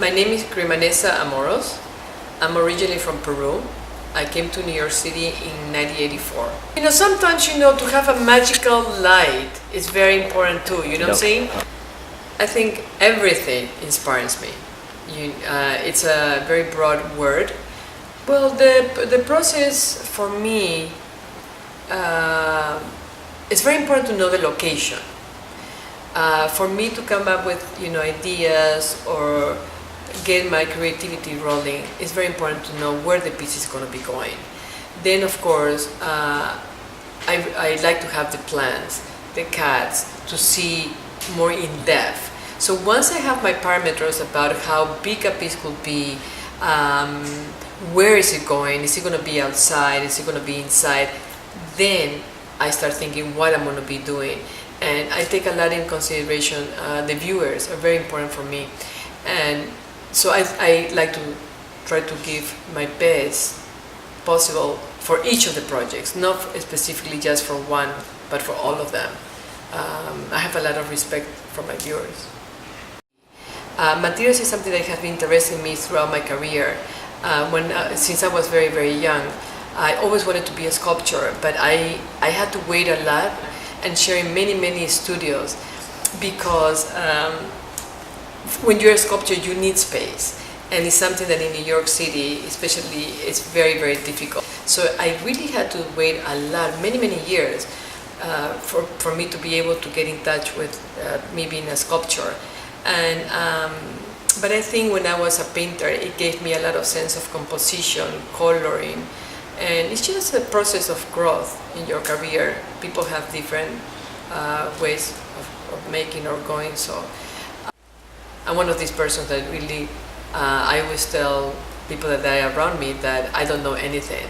My name is Crimanesa Amoros. I'm originally from Peru. I came to New York City in 1984. Sometimes, to have a magical light is very important too, you know what I'm saying? I think everything inspires me. It's a very broad word. Well, the process for me, it's very important to know the location. For me to come up with ideas or get my creativity rolling, it's very important to know where the piece is going to be going. Then of course I like to have the plans, the cuts, to see more in depth. So once I have my parameters about how big a piece could be, where is it going, is it going to be outside, is it going to be inside, then I start thinking what I'm going to be doing. And I take a lot in consideration. The viewers are very important for me, and so I like to try to give my best possible for each of the projects, not specifically just for one, but for all of them. I have a lot of respect for my viewers. Materials is something that has been interesting me throughout my career. Since I was very, very young, I always wanted to be a sculptor, but I had to wait a lot and share in many, many studios, because when you're a sculptor, you need space. And it's something that in New York City, especially, it's very, very difficult. So I really had to wait a lot, many, many years for me to be able to get in touch with me being a sculptor. And but I think when I was a painter, it gave me a lot of sense of composition, coloring, and it's just a process of growth in your career. People have different ways of making or going. So I'm one of these persons that really, I always tell people that are around me that I don't know anything,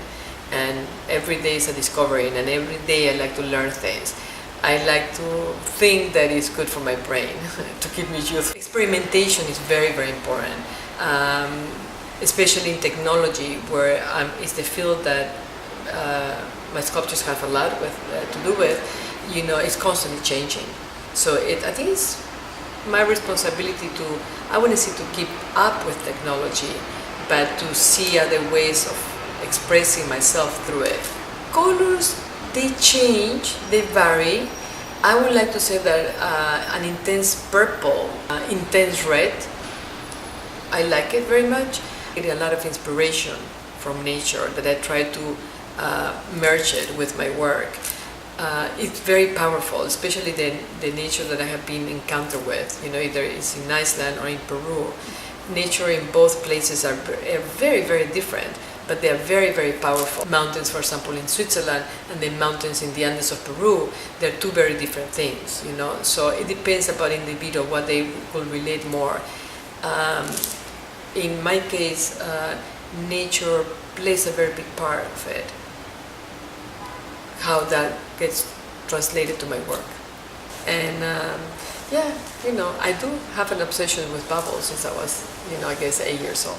and every day is a discovery, and every day I like to learn things. I like to think that it's good for my brain to keep me youthful. Experimentation is very, very important, especially in technology, where it's the field that my sculptures have a lot to do with. It's constantly changing. So I think it's my responsibility I wouldn't say to keep up with technology, but to see other ways of expressing myself through it. Colors, they change, they vary. I would like to say that an intense purple, intense red, I like it very much. I get a lot of inspiration from nature that I try to merge it with my work. It's very powerful, especially the nature that I have been encountered with, either it's in Iceland or in Peru. Nature in both places are very, very different, but they are very, very powerful. Mountains, for example, in Switzerland, and the mountains in the Andes of Peru, they're two very different things, So it depends about individual, what they will relate more. In my case, nature plays a very big part of it, how that gets translated to my work. And I do have an obsession with bubbles since I was, I guess 8 years old.